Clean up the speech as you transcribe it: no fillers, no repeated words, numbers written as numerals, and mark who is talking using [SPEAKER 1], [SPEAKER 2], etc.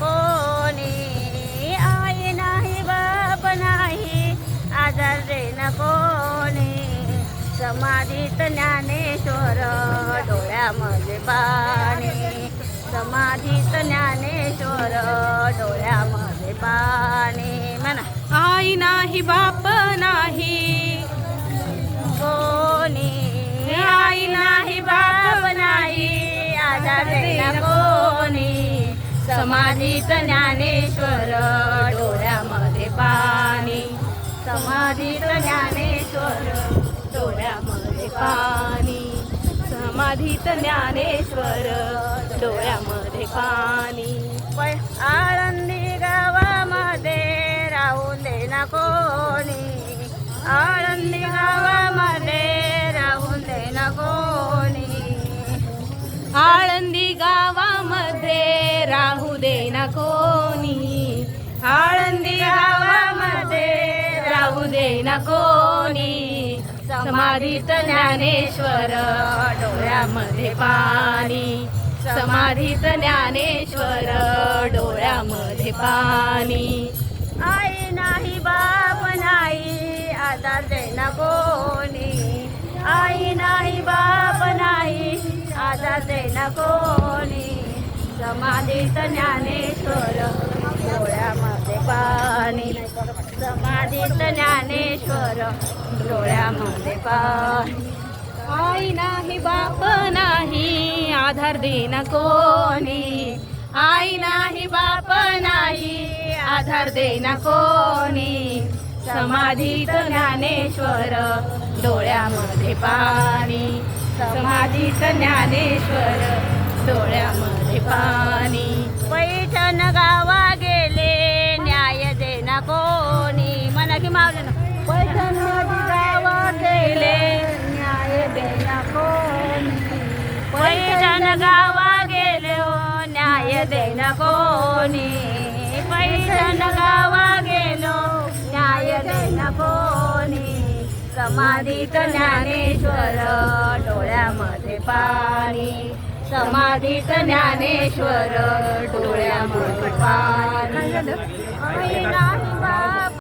[SPEAKER 1] कोणी, आई नाही बाप नाही आधार देणं कोणी. समाधीत ज्ञानेश्वर डोळ्यामध्ये पाणी, समाधीत ज्ञानेश्वर डोळ्यामध्ये पाणी. म्हणा
[SPEAKER 2] आई नाही बाप नाही
[SPEAKER 1] कोणी, आई नाही बाप नाही आधार देणं कोणी. समाधीत ज्ञानेश्वर डोळ्यामध्ये पाणी, समाधीत ज्ञानेश्वर डोळ्यामध्ये पाणी,
[SPEAKER 2] समाधीत ज्ञानेश्वर डोळ्यामध्ये पाणी.
[SPEAKER 1] आळंदी गावामध्ये राहून देना कोणी, आळंदी गावामध्ये राहून देना कोणी.
[SPEAKER 2] आळंदी गावामध्ये राहू देना कोणी, आळंदी गावामध्ये राहू देना कोणी. समाधीत ज्ञानेश्वर डोळ्यामध्ये पाणी, समाधीत ज्ञानेश्वर डोळ्यामध्ये पाणी.
[SPEAKER 1] आई नाही बाप नाही आधार देना कोणी, आई नाही बाप नाही आधार देना कोणी. समाधीत ज्ञानेश्वर डोळ्यामध्ये पाणी, समाधीत ज्ञानेश्वर डोळ्यामध्ये पाणी.
[SPEAKER 2] आई नाही बाप नाही आधार देना कोणी, आई नाही बाप नाही आधार देना कोणी. समाधीत ज्ञानेश्वर डोळ्यामध्ये पाणी, समाधीत ज्ञानेश्वर डोळ्यामध्ये पाणी.
[SPEAKER 1] पैठण गावा गेले न्याय देना कोणी. म्हणा की मावले ना पैठण गावा गेले न्याय देना कोणी. पैठण गावा गेले न्याय देना कोणी, पैठण गावा गेलो न्याय देना कोणी. समाधीत ज्ञानेश्वर डोळ्यामध्ये पाणी, समाधीत ज्ञानेश्वर डोळ्यामध्ये पाणी. आई नाही बा